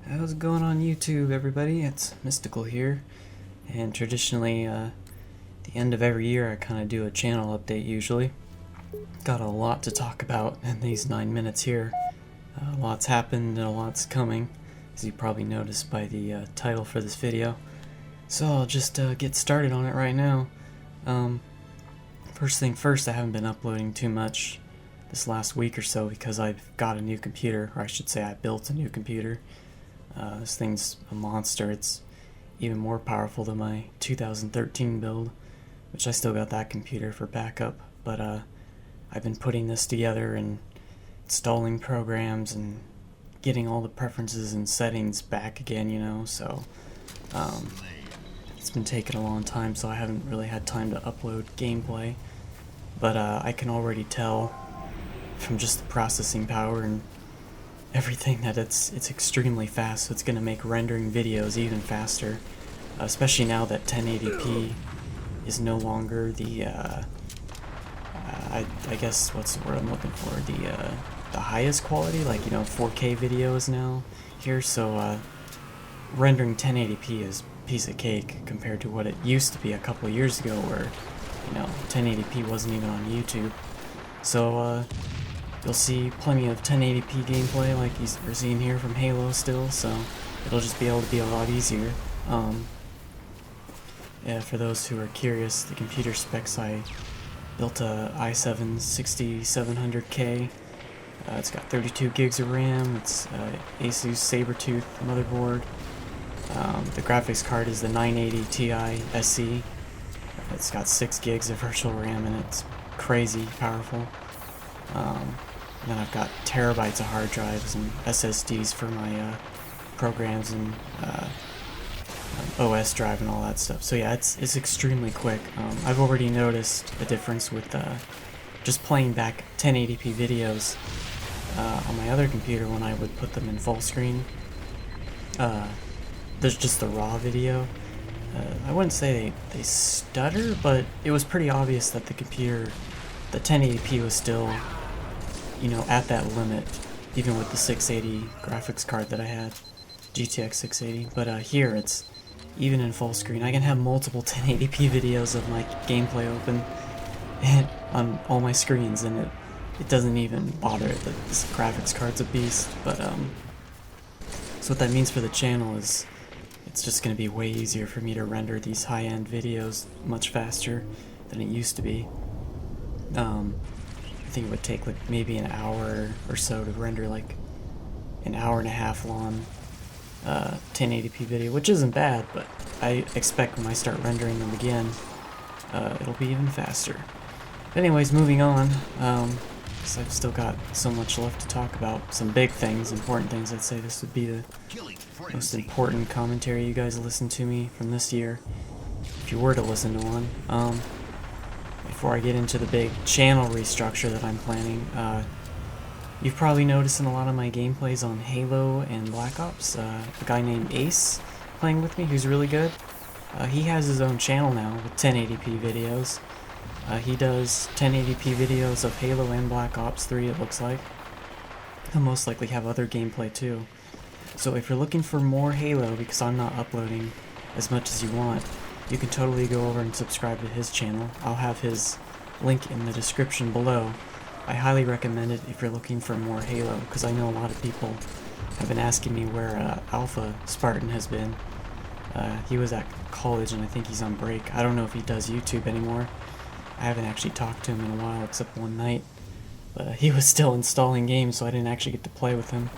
How's it going on YouTube, everybody? It's Mystical here, and traditionally, at the end of every year, I kind of do a channel update usually. Got a lot to talk about in these 9 minutes here. A lot's happened and a lot's coming, as you probably noticed by the title for this video. So I'll just get started on it right now. First thing first, I haven't been uploading too much this last week or so because I've got a new computer, or I should say I built a new computer. This thing's a monster. It's even more powerful than my 2013 build, which I still got that computer for backup, but I've been putting this together and installing programs and getting all the preferences and settings back again, you know, so it's been taking a long time, so I haven't really had time to upload gameplay, but I can already tell from just the processing power and everything that it's extremely fast, so it's going to make rendering videos even faster, especially now that 1080p is no longer the I guess what's the word I'm looking for, the highest quality, like, you know, 4K videos now here, so rendering 1080p is a piece of cake compared to what it used to be a couple of years ago, where, you know, 1080p wasn't even on YouTube. So you'll see plenty of 1080p gameplay like we're seeing here from Halo still, so it'll just be able to be a lot easier. Yeah, for those who are curious, the computer specs, I built a i7 6700K. It's got 32 gigs of RAM. It's Asus Sabertooth motherboard. The graphics card is the 980 Ti SE. It's got 6 gigs of virtual RAM and it's crazy powerful. And then I've got terabytes of hard drives and SSDs for my programs and OS drive and all that stuff. So yeah, it's extremely quick. I've already noticed a difference with just playing back 1080p videos on my other computer when I would put them in full screen. There's just the raw video. I wouldn't say they stutter, but it was pretty obvious that the computer, the 1080p was still, you know, at that limit, even with the 680 graphics card that I had, GTX 680. But here, it's even in full screen. I can have multiple 1080p videos of my gameplay open on all my screens, and it doesn't even bother it that this graphics card's a beast. But so what that means for the channel is it's just going to be way easier for me to render these high-end videos much faster than it used to be. I think it would take like maybe an hour or so to render like an hour and a half long 1080p video, which isn't bad, but I expect when I start rendering them again, it'll be even faster. But anyways, moving on, because I've still got so much left to talk about, some big things, important things. I'd say this would be the most important commentary you guys listen to me from this year, if you were to listen to one. Before I get into the big channel restructure that I'm planning, you've probably noticed in a lot of my gameplays on Halo and Black Ops, a guy named Ace playing with me who's really good. He has his own channel now with 1080p videos. He does 1080p videos of Halo and Black Ops 3, it looks like. He'll most likely have other gameplay too. So if you're looking for more Halo, because I'm not uploading as much as you want, you can totally go over and subscribe to his channel. I'll have his link in the description below. I highly recommend it if you're looking for more Halo, because I know a lot of people have been asking me where Alpha Spartan has been. He was at college and I think he's on break. I don't know if he does YouTube anymore. I haven't actually talked to him in a while except one night. But he was still installing games, so I didn't actually get to play with him.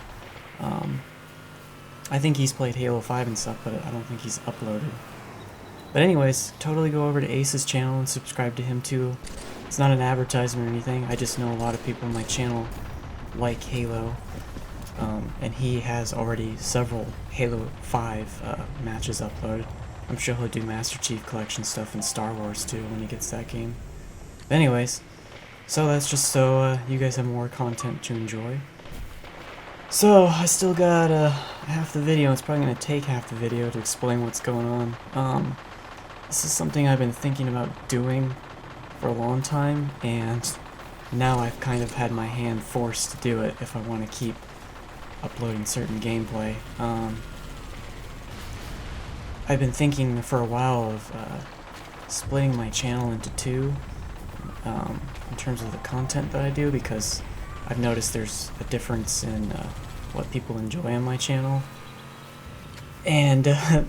I think he's played Halo 5 and stuff, but I don't think he's uploaded. But anyways, totally go over to Ace's channel and subscribe to him too. It's not an advertisement or anything, I just know a lot of people on my channel like Halo. And he has already several Halo 5 matches uploaded. I'm sure he'll do Master Chief Collection stuff in Star Wars too when he gets that game. But anyways, so that's just so you guys have more content to enjoy. So, I still got half the video. It's probably going to take half the video to explain what's going on. This is something I've been thinking about doing for a long time, and now I've kind of had my hand forced to do it if I want to keep uploading certain gameplay. I've been thinking for a while of splitting my channel into two in terms of the content that I do, because I've noticed there's a difference in what people enjoy on my channel. And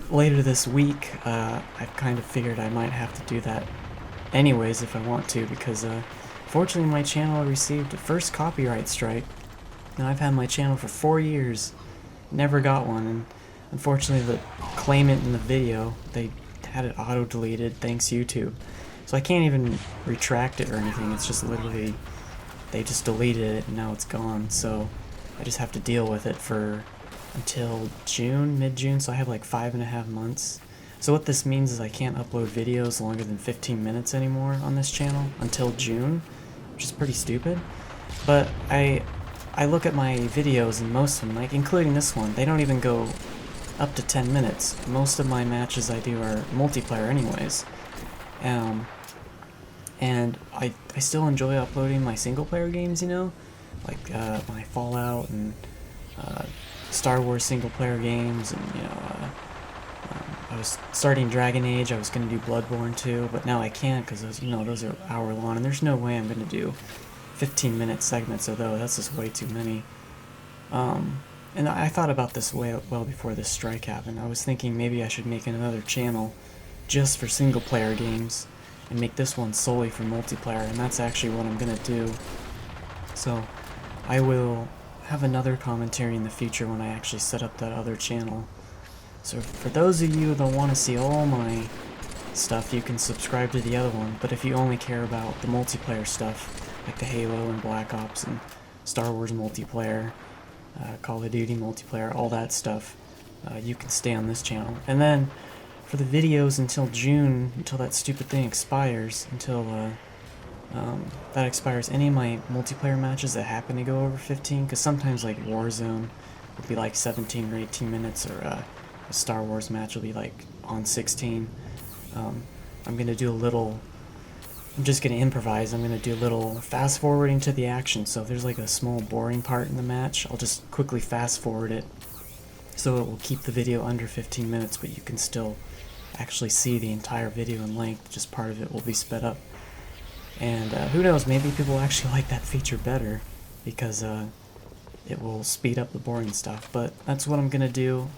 later this week, I've kind of figured I might have to do that anyways if I want to, because fortunately my channel received the first copyright strike. Now, I've had my channel for 4 years, never got one, and unfortunately the claimant in the video, they had it auto-deleted, thanks YouTube. So I can't even retract it or anything, it's just literally, they just deleted it and now it's gone. So I just have to deal with it for until June, mid-June, so I have like 5.5 months. So what this means is I can't upload videos longer than 15 minutes anymore on this channel until June, which is pretty stupid. But I look at my videos, and most of them, like including this one, they don't even go up to 10 minutes. Most of my matches I do are multiplayer anyways. And I still enjoy uploading my single player games, you know? Like my Fallout and Star Wars single player games, and you know, I was starting Dragon Age. I was going to do Bloodborne too, but now I can't because those, you know, those are hour long, and there's no way I'm going to do 15-minute segments of those. That's just way too many. And I thought about this well before this strike happened. I was thinking maybe I should make another channel just for single player games and make this one solely for multiplayer, and that's actually what I'm going to do. So I will have another commentary in the future when I actually set up that other channel. So for those of you that want to see all my stuff, you can subscribe to the other one, but if you only care about the multiplayer stuff, like the Halo and Black Ops and Star Wars multiplayer, Call of Duty multiplayer, all that stuff, you can stay on this channel. And then for the videos until June, until that stupid thing expires, until that expires, any of my multiplayer matches that happen to go over 15, because sometimes like Warzone will be like 17 or 18 minutes, or a Star Wars match will be like on 16. I'm gonna do a little, I'm just gonna improvise. I'm gonna do a little fast forwarding to the action. So if there's like a small boring part in the match, I'll just quickly fast forward it, so it will keep the video under 15 minutes, but you can still actually see the entire video in length, just part of it will be sped up. And who knows, maybe people actually like that feature better, because it will speed up the boring stuff. But that's what I'm gonna do.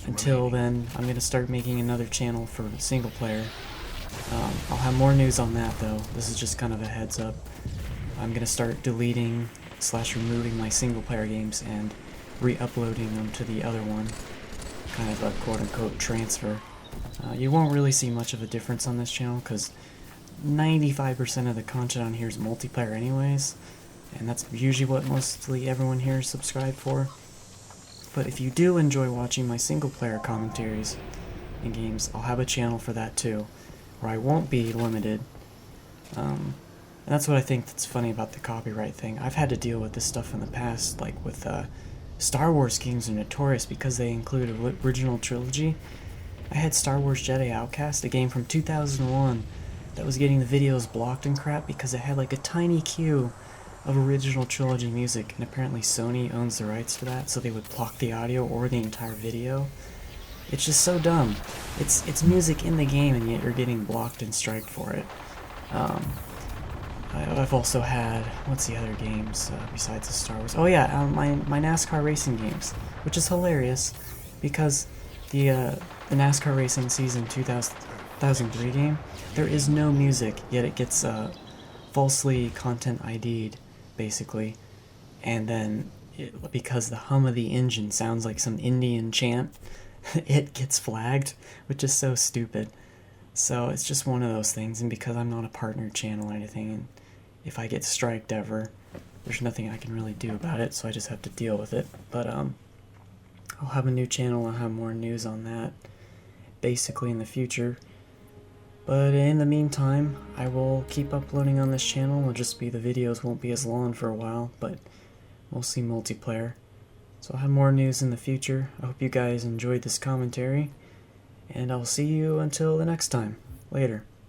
Until then, I'm gonna start making another channel for single player. I'll have more news on that though. This is just kind of a heads up. I'm gonna start deleting / removing my single player games and re-uploading them to the other one. Kind of a quote-unquote transfer. You won't really see much of a difference on this channel, because 95% of the content on here is multiplayer anyways, and that's usually what mostly everyone here is subscribed for. But if you do enjoy watching my single player commentaries and games, I'll have a channel for that too, where I won't be limited. And that's what I think that's funny about the copyright thing. I've had to deal with this stuff in the past, like with Star Wars games are notorious because they include an original trilogy. I had Star Wars Jedi Outcast, a game from 2001, that was getting the videos blocked and crap because it had like a tiny queue of original trilogy music, and apparently Sony owns the rights to that, so they would block the audio or the entire video. It's just so dumb. It's music in the game, and yet you're getting blocked and striked for it. I've also had, what's the other games besides the Star Wars? Oh yeah, my NASCAR racing games, which is hilarious because the NASCAR Racing Season 2003 game, there is no music, yet it gets falsely content ID'd, basically. And then, because the hum of the engine sounds like some Indian chant, it gets flagged, which is so stupid. So it's just one of those things, and because I'm not a partner channel or anything, and if I get striked ever, there's nothing I can really do about it, so I just have to deal with it. But I'll have a new channel, I'll have more news on that, basically in the future. But in the meantime, I will keep uploading on this channel. It'll just be the videos won't be as long for a while, but mostly multiplayer. So I'll have more news in the future. I hope you guys enjoyed this commentary, and I'll see you until the next time. Later.